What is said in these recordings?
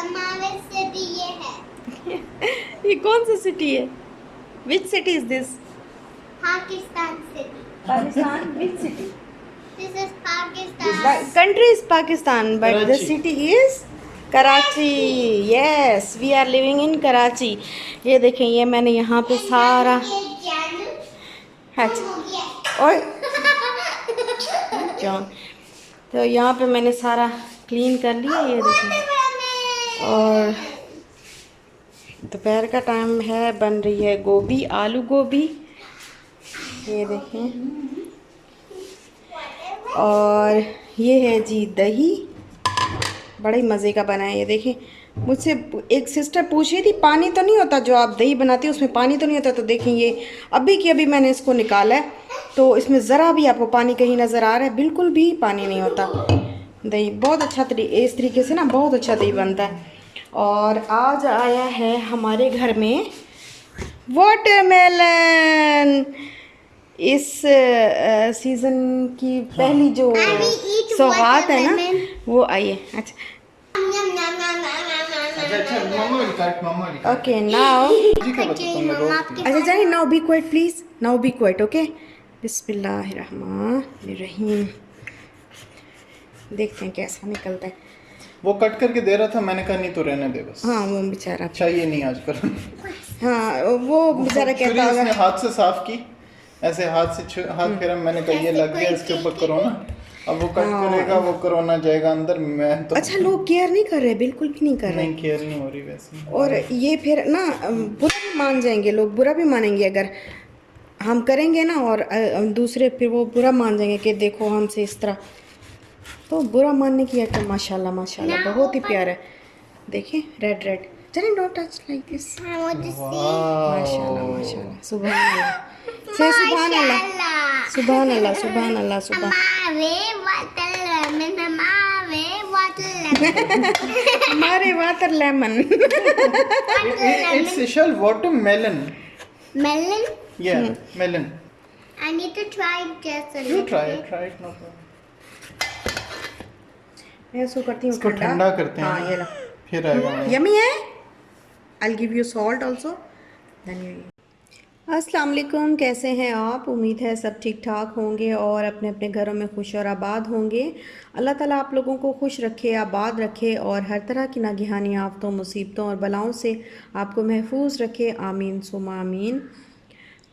समावेश सिटी ये है। ये कौन सी सिटी है? Which city is this? Pakistan city. Pakistan which city? This is Pakistan. Country is Pakistan, but the Karachi. city is Karachi. Yes, we are living in Karachi. ये देखें, ये मैंने यहाँ पे सारा अच्छा और जॉन, तो यहाँ पे मैंने सारा क्लीन कर लिया। ये देखें, और दोपहर का टाइम है, बन रही है गोभी, आलू गोभी। ये देखें, और ये है जी दही, बड़े मज़े का बना है। ये देखें, मुझसे एक सिस्टर पूछ रही थी पानी तो नहीं होता जो आप दही बनाती हो उसमें पानी तो नहीं होता? तो देखें, ये अभी की अभी मैंने इसको निकाला है, तो इसमें ज़रा भी आपको पानी कहीं नज़र आ रहा है? बिल्कुल भी पानी नहीं होता। दही बहुत अच्छा इस तरीके से ना बहुत अच्छा दही बनता है। और आज आया है हमारे घर में वाटरमेलन। इस सीज़न की पहली जो सौगात है ना वो आई है। अच्छा अच्छा मम्मा will cut, मम्मा will cut। ओके नाउ, जी का बता तुमने रोक दी। अच्छा जानी, now be quiet please, now be quiet, okay. बिस्मिल्लाहिर्रहमानिर्रहीम। देखते हैं कैसा निकलता है। वो कट करके दे रहा था, मैंने कहा नहीं तो रहने दे बस। हाँ वो बेचारा, चाहिए नहीं आजकल। हाँ वो बेचारा छुरी कहता उसने होगा। हाथ से साफ की, ऐसे हाथ से हाथ फेरा, मैंने कहा ये लग गया इसके ऊपर कोरोना, अब वो कट करेगा वो कोरोना जाएगा अंदर। मैं तो अच्छा, लोग केयर नहीं कर रहे, बिल्कुल भी नहीं कर रहे। नहीं, केयर नहीं हो रही वैसे। और ये फिर ना बुरा भी मान जाएंगे लोग, बुरा भी मानेंगे अगर हम करेंगे ना, और दूसरे फिर वो बुरा मान जाएंगे कि देखो हमसे इस तरह। तो बुरा मानने की है तो माशाल्लाह माशाल्लाह बहुत ही प्यारा है। देखिए रेड रेड, चलिए डोंट टच लाइक दिस। माशाल्लाह माशाल्लाह, सुभान अल्लाह, से सुभान अल्लाह, सुभान अल्लाह, सुभान अल्लाह, सुभान। हमारे water lemon. It's Ishal watermelon। Melon? Yeah, melon। I need to try it just a You little try bit. it, try it, no problem। मैं इसको करती हूँ इसको ठंडा करते हैं हाँ ना, ये लो, फिर आएगा मजा। यमी है। I give you salt also. अस्सलाम वालेकुम, कैसे हैं आप? उम्मीद है सब ठीक ठाक होंगे और अपने अपने घरों में खुश और आबाद होंगे। अल्लाह ताला आप लोगों को खुश रखे, आबाद रखे और हर तरह की नागहानी आफतों, मुसीबतों और बलाओं से आपको महफूज रखे, आमीन सुमा आमीन।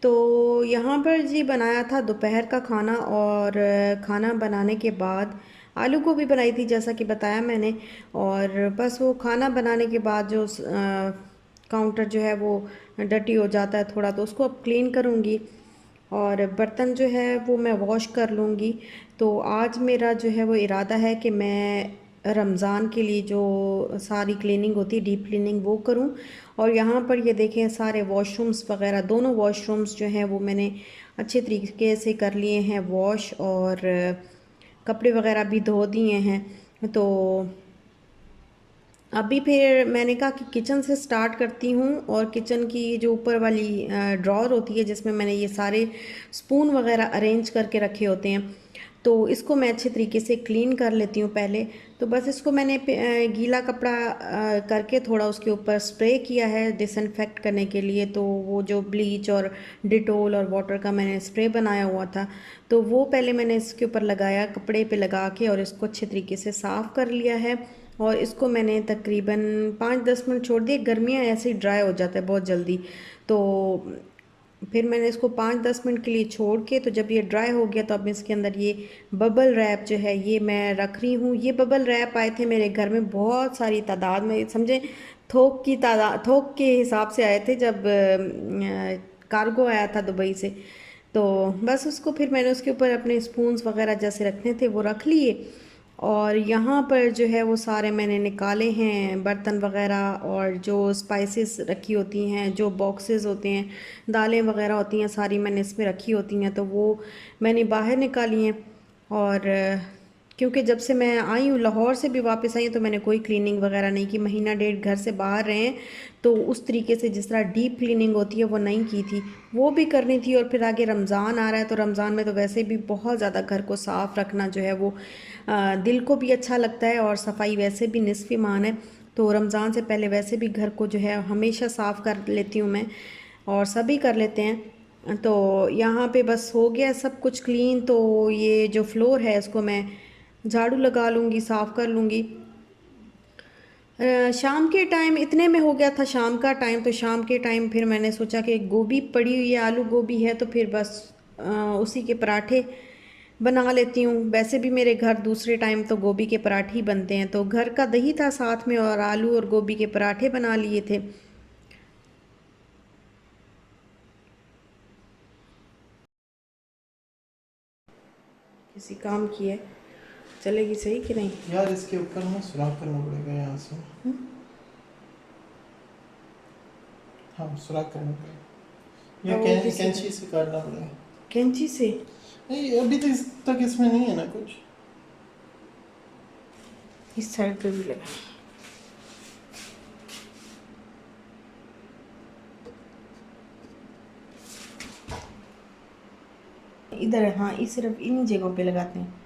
तो यहाँ पर जी बनाया था दोपहर का खाना, और खाना बनाने के बाद आलू गोभी बनाई थी जैसा कि बताया मैंने। और बस वो खाना बनाने के बाद जो काउंटर जो है वो डर्टी हो जाता है थोड़ा, तो उसको अब क्लीन करूँगी और बर्तन जो है वो मैं वॉश कर लूँगी। तो आज मेरा जो है वो इरादा है कि मैं रमज़ान के लिए जो सारी क्लीनिंग होती है, डीप क्लीनिंग, वो करूं। और यहाँ पर ये देखें सारे वॉशरूम्स वगैरह, दोनों वॉशरूम्स जो हैं वो मैंने अच्छे तरीके से कर लिए हैं वॉश, और कपड़े वगैरह भी धो दिए हैं। तो अभी फिर मैंने कहा कि किचन से स्टार्ट करती हूँ, और किचन की जो ऊपर वाली ड्रॉर होती है जिसमें मैंने ये सारे स्पून वगैरह अरेंज करके रखे होते हैं, तो इसको मैं अच्छे तरीके से क्लीन कर लेती हूँ पहले। तो बस इसको मैंने गीला कपड़ा करके थोड़ा उसके ऊपर स्प्रे किया है डिसइंफेक्ट करने के लिए। तो वो जो ब्लीच और डिटोल और वाटर का मैंने स्प्रे बनाया हुआ था, तो वो पहले मैंने इसके ऊपर लगाया, कपड़े पे लगा के, और इसको अच्छे तरीके से साफ़ कर लिया है। और इसको मैंने तकरीबन 5-10 मिनट छोड़ दिए। गर्मियाँ ऐसे ही ड्राई हो जाता है बहुत जल्दी, तो फिर मैंने इसको 5-10 मिनट के लिए छोड़ के, तो जब ये ड्राई हो गया तो अब इसके अंदर ये बबल रैप जो है ये मैं रख रही हूँ। ये बबल रैप आए थे मेरे घर में बहुत सारी तादाद में, समझे थोक की तादाद, थोक के हिसाब से आए थे जब कार्गो आया था दुबई से। तो बस उसको फिर मैंने उसके ऊपर अपने स्पून्स वगैरह जैसे रखने थे वो रख लिए। और यहाँ पर जो है वो सारे मैंने निकाले हैं बर्तन वगैरह, और जो स्पाइसेस रखी होती हैं, जो बॉक्सेस होते हैं, दालें वगैरह होती हैं, सारी मैंने इसमें रखी होती हैं, तो वो मैंने बाहर निकाली हैं। और क्योंकि जब से मैं आई हूँ, लाहौर से भी वापस आई हूँ, तो मैंने कोई क्लीनिंग वगैरह नहीं की, महीना डेढ़ घर से बाहर रहे हैं, तो उस तरीके से जिस तरह डीप क्लीनिंग होती है वो नहीं की थी, वो भी करनी थी। और फिर आगे रमज़ान आ रहा है, तो रमज़ान में तो वैसे भी बहुत ज़्यादा घर को साफ़ रखना जो है वो दिल को भी अच्छा लगता है, और सफाई वैसे भी निस्फ़ ईमान है। तो रमज़ान से पहले वैसे भी घर को जो है हमेशा साफ़ कर लेती हूँ मैं, और सभी कर लेते हैं। तो यहाँ पे बस हो गया सब कुछ क्लीन। तो ये जो फ्लोर है इसको मैं झाड़ू लगा लूँगी, साफ़ कर लूँगी। शाम के टाइम इतने में हो गया था शाम का टाइम। तो शाम के टाइम फिर मैंने सोचा कि गोभी पड़ी हुई है, आलू गोभी है, तो फिर बस उसी के पराठे बना लेती हूँ। वैसे भी मेरे घर दूसरे टाइम तो गोभी के पराठे ही बनते हैं, तो घर का दही था साथ में और आलू और गोभी के पराठे बना लिए थे। किसी काम की है, चलेगी सही कि नहीं? यार इसके ऊपर ना सुराख करना पड़ेगा यहाँ से। हाँ सुराख करना पड़ेगा, और ये किसी कैंची से काटना पड़ेगा। कैंची से? नहीं अभी तक इसमें नहीं है ना कुछ। इस साइड पे भी लगा। इधर, हाँ, इस सिर्फ इन जगहों पे लगाते हैं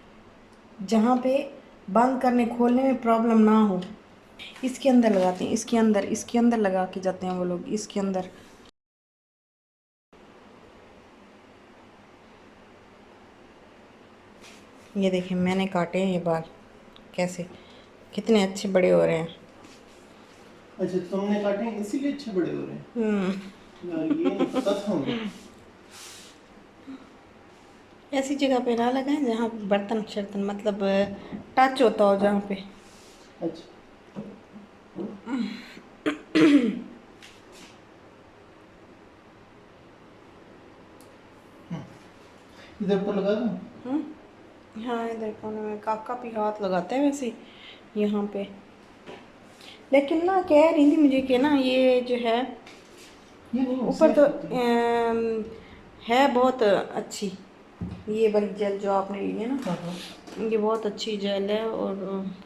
जहाँ पे बंद करने खोलने में प्रॉब्लम ना हो। इसके अंदर लगाते हैं, इसके अंदर लगा के जाते हैं वो लोग, इसके अंदर। ये देखें मैंने काटे हैं ये बाल, कैसे कितने अच्छे बड़े हो रहे हैं। अच्छा तुमने काटे हैं इसीलिए अच्छे बड़े हो रहे हैं। यार ये नहीं पता था मुझे। ऐसी जगह पे ना लगाएं जहाँ बर्तन शर्तन मतलब टच होता हो जहाँ पे। अच्छा इधर पर लगा दूं? हाँ इधर कोने में काका भी हाथ लगाते हैं वैसे यहाँ पे। लेकिन ना कह रही थी मुझे कि ना ये जो है ये नहीं ऊपर तो सेफ होता है। है बहुत अच्छी। ये वाली जेल जो आपने ली है ना, हाँ। ये बहुत अच्छी जेल है। और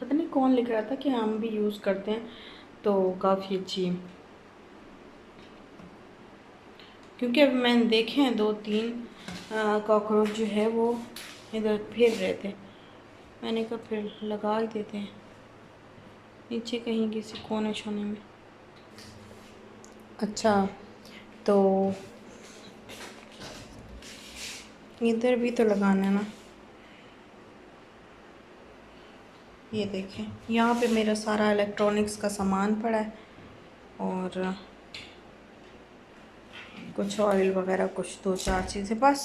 पता नहीं कौन लिख रहा था कि हम भी यूज़ करते हैं, तो काफ़ी अच्छी है। क्योंकि अब मैंने देखे हैं 2-3 कॉकरोच जो है वो इधर फिर रहे थे। मैंने कहा फिर लगा ही देते हैं नीचे कहीं किसी कोने शोने में। अच्छा तो इधर भी तो लगाना है ना। ये देखें यहाँ पे मेरा सारा इलेक्ट्रॉनिक्स का सामान पड़ा है, और कुछ ऑयल वगैरह, कुछ 2-4 चीज़ें, बस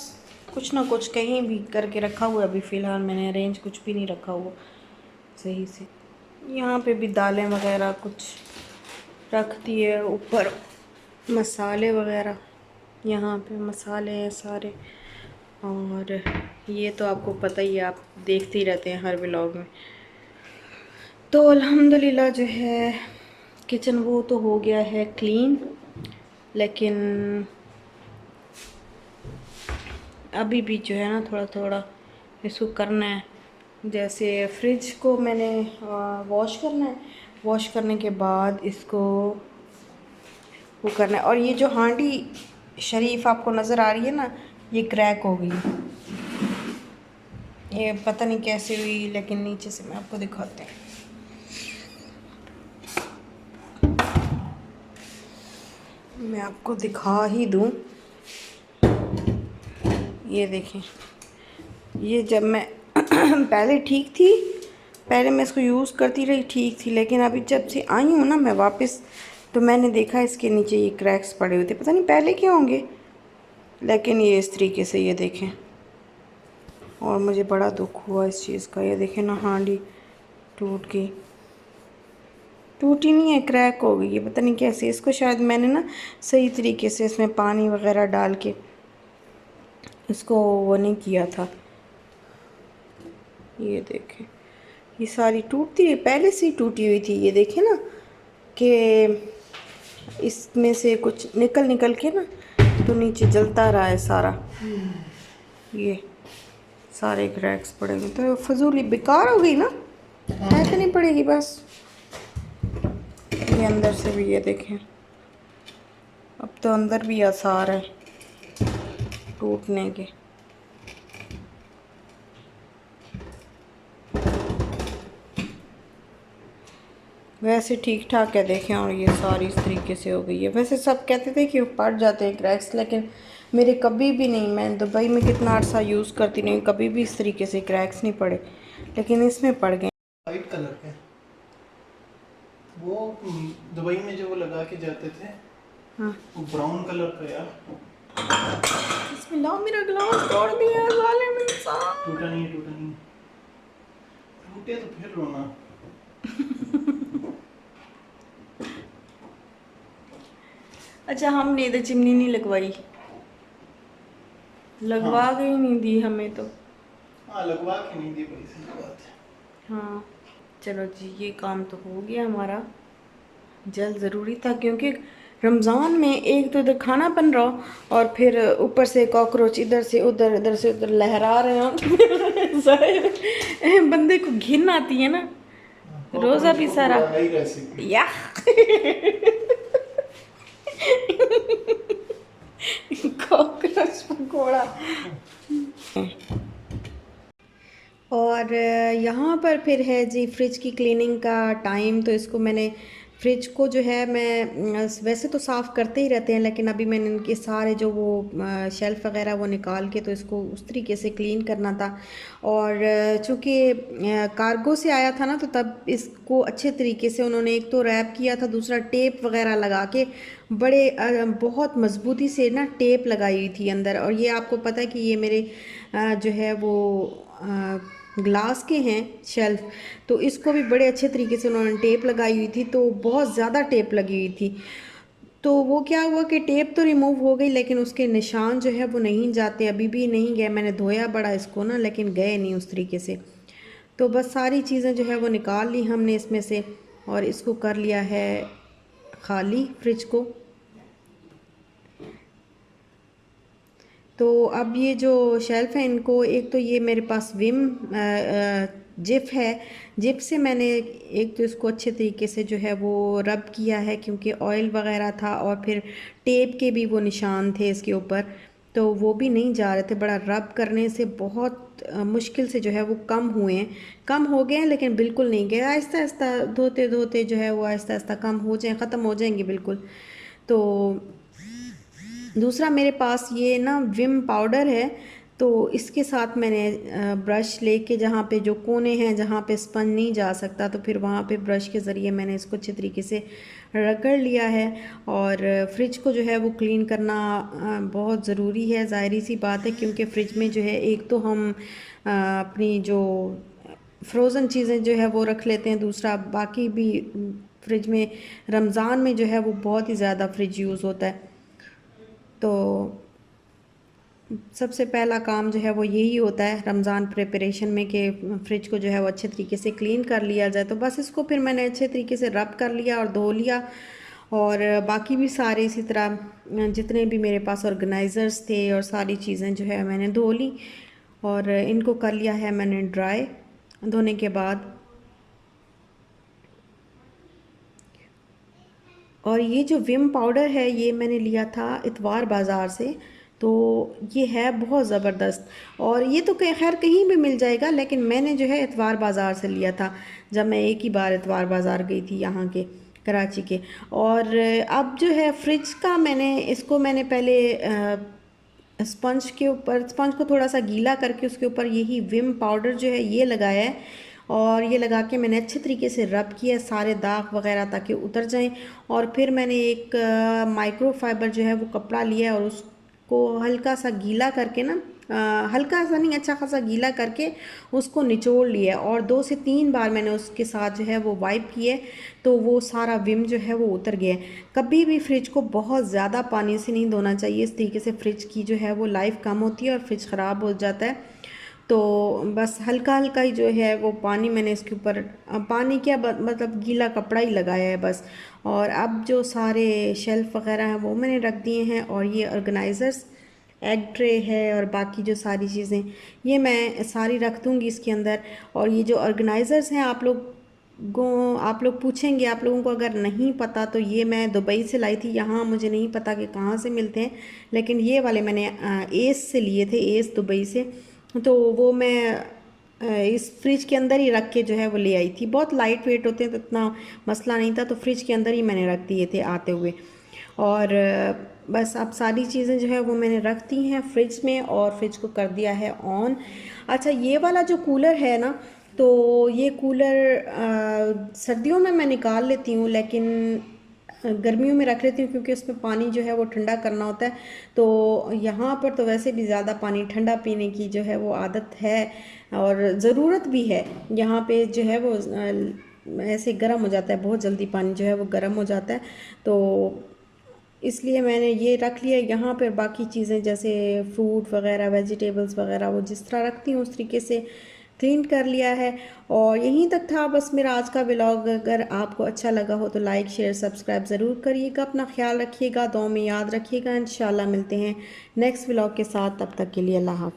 कुछ ना कुछ कहीं भी करके रखा हुआ है। अभी फ़िलहाल मैंने अरेंज कुछ भी नहीं रखा हुआ सही से। यहाँ पे भी दालें वगैरह कुछ रख दिए, ऊपर मसाले वगैरह, यहाँ पे मसाले हैं सारे। और ये तो आपको पता ही है, आप देखते ही रहते हैं हर व्लॉग में। तो अल्हम्दुलिल्लाह जो है किचन वो तो हो गया है क्लीन, लेकिन अभी भी जो है ना थोड़ा थोड़ा इसको करना है। जैसे फ्रिज को मैंने वॉश करना है, वॉश करने के बाद इसको वो करना है। और ये जो हांडी शरीफ आपको नज़र आ रही है ना, ये क्रैक हो गई। ये पता नहीं कैसे हुई, लेकिन नीचे से मैं आपको दिखाते हैं। मैं आपको दिखा ही दूँ, ये देखें। ये जब मैं पहले ठीक थी, पहले मैं इसको यूज़ करती रही, ठीक थी, लेकिन अभी जब से आई हूँ ना मैं वापस, तो मैंने देखा इसके नीचे ये क्रैक्स पड़े हुए थे। पता नहीं पहले क्या होंगे, लेकिन ये इस तरीके से, ये देखें। और मुझे बड़ा दुख हुआ इस चीज़ का। ये देखें ना, हांडी टूट गई। टूटी नहीं है, क्रैक हो गई है। पता नहीं कैसे, इसको शायद मैंने ना सही तरीके से इसमें पानी वगैरह डाल के इसको वो नहीं किया था। ये देखें, ये सारी टूटती है, पहले से ही टूटी हुई थी। ये देखें ना कि इसमें से कुछ निकल के ना तो नीचे जलता रहा है सारा। ये सारे क्रैक्स पड़े हुए, तो फजूली बेकार हो गई ना, फेंकनी पड़ेगी बस। ये अंदर से भी ये देखें, अब तो अंदर भी आसार है टूटने के। वैसे ठीक ठाक है देखें, और ये सारी इस तरीके से हो गई है। वैसे सब कहते थे कि पड़ जाते हैं क्रैक्स, लेकिन मेरे कभी भी नहीं, मैं दुबई में कितना अर्सा यूज़ करती नहीं, कभी भी इस तरीके से क्रैक्स नहीं पड़े, लेकिन इसमें पड़ गए। वाइट कलर के वो दुबई में जो वो लगा के जाते थे, हाँ वो ब्राउन कलर का यार। बिस्मिल्लाह, मेरा ग्लास तोड़ दिया है जालिम इंसान। टूटा नहीं, टूटा नहीं, टूटे तो फिर रोना। अच्छा, हमने इधर चिमनी नहीं लगवाई, लगवा हाँ। के ही नहीं दी हमें तो। हाँ, लगवा के नहीं दी, बड़ी सी बात है। हाँ चलो जी, ये काम तो हो गया हमारा, जल्द ज़रूरी था, क्योंकि रमज़ान में एक तो इधर खाना बन रहा हो और फिर ऊपर से कॉकरोच इधर से उधर लहरा रहे हो तो ज़ाहिर बंदे को घिन आती है ना। रोज़ा भी सारा नई रेसिपी। या कॉकरोच पकौड़ा। और यहाँ पर फिर है जी फ्रिज की क्लीनिंग का टाइम। तो इसको मैंने फ्रिज को जो है मैं वैसे तो साफ़ करते ही रहते हैं, लेकिन अभी मैंने इनके सारे जो वो शेल्फ़ वगैरह वो निकाल के तो इसको उस तरीके से क्लीन करना था। और चूँकि कार्गो से आया था ना, तो तब इसको अच्छे तरीके से उन्होंने एक तो रैप किया था, दूसरा टेप वगैरह लगा के बड़े बहुत मज़बूती से ना टेप लगाई हुई थी अंदर। और ये आपको पता है कि ये मेरे जो है वो ग्लास के हैं शेल्फ़, तो इसको भी बड़े अच्छे तरीके से उन्होंने टेप लगाई हुई थी, तो बहुत ज़्यादा टेप लगी हुई थी। तो वो क्या हुआ कि टेप तो रिमूव हो गई, लेकिन उसके निशान जो है वो नहीं जाते, अभी भी नहीं गए। मैंने धोया बड़ा इसको ना, लेकिन गए नहीं उस तरीके से। तो बस सारी चीज़ें जो है वो निकाल ली हमने इसमें से, और इसको कर लिया है खाली फ्रिज को। तो अब ये जो शेल्फ़ है इनको, एक तो ये मेरे पास विम जिप है, जिप से मैंने एक तो इसको अच्छे तरीके से जो है वो रब किया है, क्योंकि ऑयल वगैरह था और फिर टेप के भी वो निशान थे इसके ऊपर, तो वो भी नहीं जा रहे थे। बड़ा रब करने से बहुत मुश्किल से जो है वो कम हुए हैं, कम हो गए हैं, लेकिन बिल्कुल नहीं गए। आहिस्ता आहिस्ता धोते धोते जो है वो आहिस्ता आहिस्ता कम हो जाए, ख़त्म हो जाएंगे बिल्कुल। तो दूसरा मेरे पास ये ना विम पाउडर है, तो इसके साथ मैंने ब्रश लेके जहाँ पे जो कोने हैं, जहाँ पे स्पंज नहीं जा सकता, तो फिर वहाँ पे ब्रश के ज़रिए मैंने इसको अच्छे तरीके से रगड़ लिया है। और फ्रिज को जो है वो क्लीन करना बहुत ज़रूरी है, ज़ाहिरी सी बात है, क्योंकि फ्रिज में जो है एक तो हम अपनी जो फ्रोज़न चीज़ें जो है वो रख लेते हैं, दूसरा बाकी भी फ्रिज में रमज़ान में जो है वो बहुत ही ज़्यादा फ्रिज यूज़ होता है। तो सबसे पहला काम जो है वो यही होता है रमज़ान प्रिपरेशन में, कि फ़्रिज को जो है वो अच्छे तरीके से क्लीन कर लिया जाए। तो बस इसको फिर मैंने अच्छे तरीके से रब कर लिया और धो लिया, और बाकी भी सारे इसी तरह जितने भी मेरे पास ऑर्गेनाइज़र्स थे और सारी चीज़ें जो है मैंने धो ली, और इनको कर लिया है मैंने ड्राई। धोने के बाद, और ये जो विम पाउडर है ये मैंने लिया था इतवार बाज़ार से, तो ये है बहुत ज़बरदस्त। और ये तो खैर कहीं भी मिल जाएगा, लेकिन मैंने जो है इतवार बाज़ार से लिया था, जब मैं एक ही बार इतवार बाज़ार गई थी यहाँ के कराची के। और अब जो है फ्रिज का मैंने पहले स्पंज के ऊपर, स्पंज को थोड़ा सा गीला करके उसके ऊपर यही विम पाउडर जो है ये लगाया है, और ये लगा के मैंने अच्छे तरीके से रब किया सारे दाग वगैरह ताकि उतर जाएं। और फिर मैंने एक माइक्रोफाइबर जो है वो कपड़ा लिया और उसको हल्का सा गीला करके ना, हल्का सा नहीं, अच्छा खासा गीला करके उसको निचोड़ लिया, और 2 से 3 बार मैंने उसके साथ जो है वो वाइप किए, तो वो सारा विम जो है वो उतर गया। कभी भी फ्रिज को बहुत ज़्यादा पानी से नहीं धोना चाहिए, इस तरीके से फ्रिज की जो है वो लाइफ कम होती है और फ्रिज ख़राब हो जाता है। तो बस हल्का हल्का ही जो है वो पानी मैंने इसके ऊपर, पानी क्या मतलब गीला कपड़ा ही लगाया है बस। और अब जो सारे शेल्फ़ वगैरह हैं वो मैंने रख दिए हैं, और ये ऑर्गेनाइज़र्स, एग ट्रे है और बाकी जो सारी चीज़ें ये मैं सारी रख दूँगी इसके अंदर। और ये जो ऑर्गेनाइज़र्स हैं, आप लोग पूछेंगे, आप लोगों को अगर नहीं पता तो ये मैं दुबई से लाई थी, यहाँ मुझे नहीं पता कि कहाँ से मिलते हैं, लेकिन ये वाले मैंने एस से लिए थे, एस दुबई से। तो वो मैं इस फ्रिज के अंदर ही रख के जो है वो ले आई थी। बहुत लाइट वेट होते हैं तो इतना मसला नहीं था, तो फ्रिज के अंदर ही मैंने रख दिए थे आते हुए। और बस अब सारी चीज़ें जो है वो मैंने रख दी हैं फ्रिज में और फ्रिज को कर दिया है ऑन। अच्छा, ये वाला जो कूलर है ना, तो ये कूलर सर्दियों में मैं निकाल लेती हूँ, लेकिन गर्मियों में रख लेती हूँ क्योंकि उसमें पानी जो है वो ठंडा करना होता है। तो यहाँ पर तो वैसे भी ज़्यादा पानी ठंडा पीने की जो है वो आदत है और ज़रूरत भी है। यहाँ पे जो है वो ऐसे गर्म हो जाता है, बहुत जल्दी पानी जो है वो गर्म हो जाता है, तो इसलिए मैंने ये रख लिया यहाँ पर। बाकी चीज़ें जैसे फ्रूट वगैरह, वेजिटेबल्स वगैरह, वो जिस तरह रखती हूँ उस तरीके से क्लीन कर लिया है। और यहीं तक था बस मेरा आज का व्लॉग। अगर आपको अच्छा लगा हो तो लाइक शेयर सब्सक्राइब ज़रूर करिएगा। अपना ख्याल रखिएगा, दुआ में याद रखिएगा। इंशाल्लाह मिलते हैं नेक्स्ट व्लॉग के साथ, तब तक के लिए अल्लाह हाफ़िज़।